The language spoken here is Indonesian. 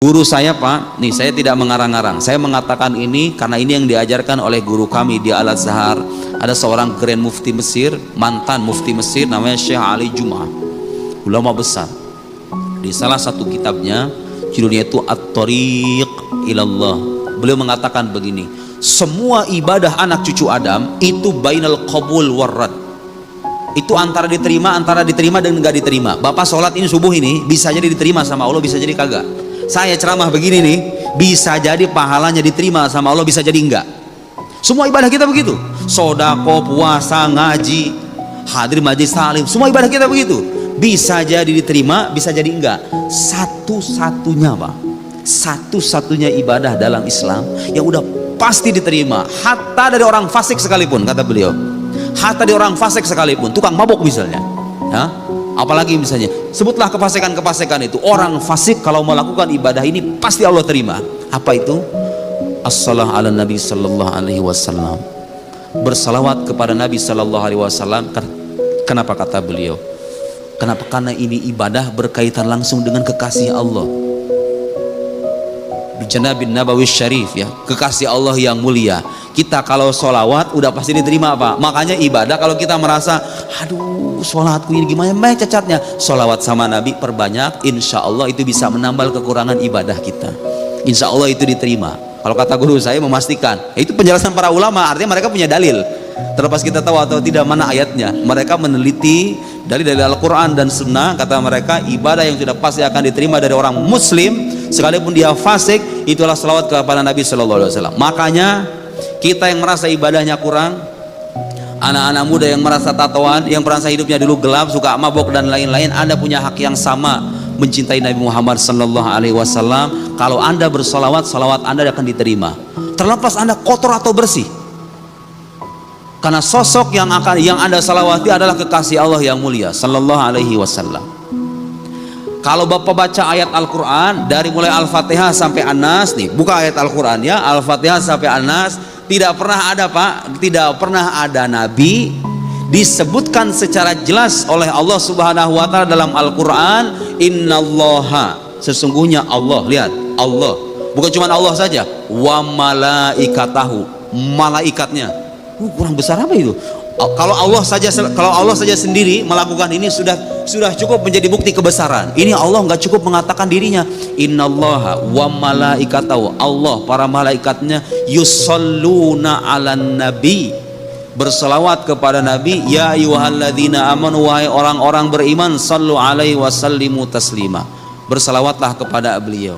Guru saya Pak, nih saya tidak mengarang-arang, saya mengatakan ini karena ini yang diajarkan oleh guru kami di Al-Azhar. Ada seorang Grand Mufti Mesir, mantan Mufti Mesir, namanya Syekh Ali Jum'ah, ulama besar. Di salah satu kitabnya, judulnya itu At-Thariq Ilallah, beliau mengatakan begini: semua ibadah anak cucu Adam itu bainal qabul warrad, itu antara diterima dan enggak diterima. Bapak sholat ini subuh ini bisa jadi diterima sama Allah, bisa jadi kagak. Saya ceramah begini nih, bisa jadi pahalanya diterima sama Allah, bisa jadi enggak. Semua ibadah kita begitu, sodako, puasa, ngaji, hadir majelis taklim, semua ibadah kita begitu, bisa jadi diterima, bisa jadi enggak. Satu-satunya Pak, satu-satunya ibadah dalam Islam yang udah pasti diterima, hatta dari orang fasik sekalipun, kata beliau, hatta dari orang fasik sekalipun, tukang mabuk misalnya ya, apalagi misalnya sebutlah kefasikan-kefasikan itu, orang fasik kalau melakukan ibadah ini pasti Allah terima. Apa itu? As-salah ala Nabi sallallahu alaihi wasallam, bersalawat kepada Nabi sallallahu alaihi wasallam. Kenapa kata beliau? Kenapa? Karena ini ibadah berkaitan langsung dengan kekasih Allah, Janabin Nabawi Syarif ya, kekasih Allah yang mulia. Kita kalau sholawat udah pasti diterima Pak. Makanya ibadah kalau kita merasa aduh sholatku ini gimana baik cacatnya, sholawat sama Nabi perbanyak, insya Allah itu bisa menambal kekurangan ibadah kita, insya Allah itu diterima. Kalau kata guru saya memastikan, itu penjelasan para ulama, artinya mereka punya dalil, terlepas kita tahu atau tidak mana ayatnya, mereka meneliti dari Al-Quran dan Sunnah. Kata mereka ibadah yang sudah pasti akan diterima dari orang muslim sekalipun dia fasik, itulah salawat kepada Nabi Sallallahu Alaihi Wasallam. Makanya kita yang merasa ibadahnya kurang, anak-anak muda yang merasa tatoan, yang merasa hidupnya dulu gelap, suka mabok dan lain-lain, Anda punya hak yang sama mencintai Nabi Muhammad Sallallahu Alaihi Wasallam. Kalau Anda bersolawat, salawat Anda akan diterima, terlepas Anda kotor atau bersih, karena sosok yang Anda salawati adalah kekasih Allah yang mulia Sallallahu Alaihi Wasallam. Kalau Bapak baca ayat Al-Quran dari mulai Al-Fatihah sampai An-Nas nih, buka ayat Al-Quran ya, Al-Fatihah sampai An-Nas, tidak pernah ada Pak, tidak pernah ada Nabi disebutkan secara jelas oleh Allah Subhanahu wa Ta'ala dalam Al-Quran, innallaha, sesungguhnya Allah, lihat Allah, bukan cuma Allah saja, wa malaikatahu, malaikatnya. Kurang besar apa itu? Kalau Allah saja sendiri melakukan ini sudah cukup menjadi bukti kebesaran. Ini Allah nggak cukup mengatakan dirinya, innallaha wa malaikatahu, Allah para malaikatnya yusalluna 'alan nabi, berselawat kepada Nabi, ya ayyuhalladzina amanu, wahai orang-orang beriman, sallu alaihi wasallimu taslima, berselawatlah kepada beliau.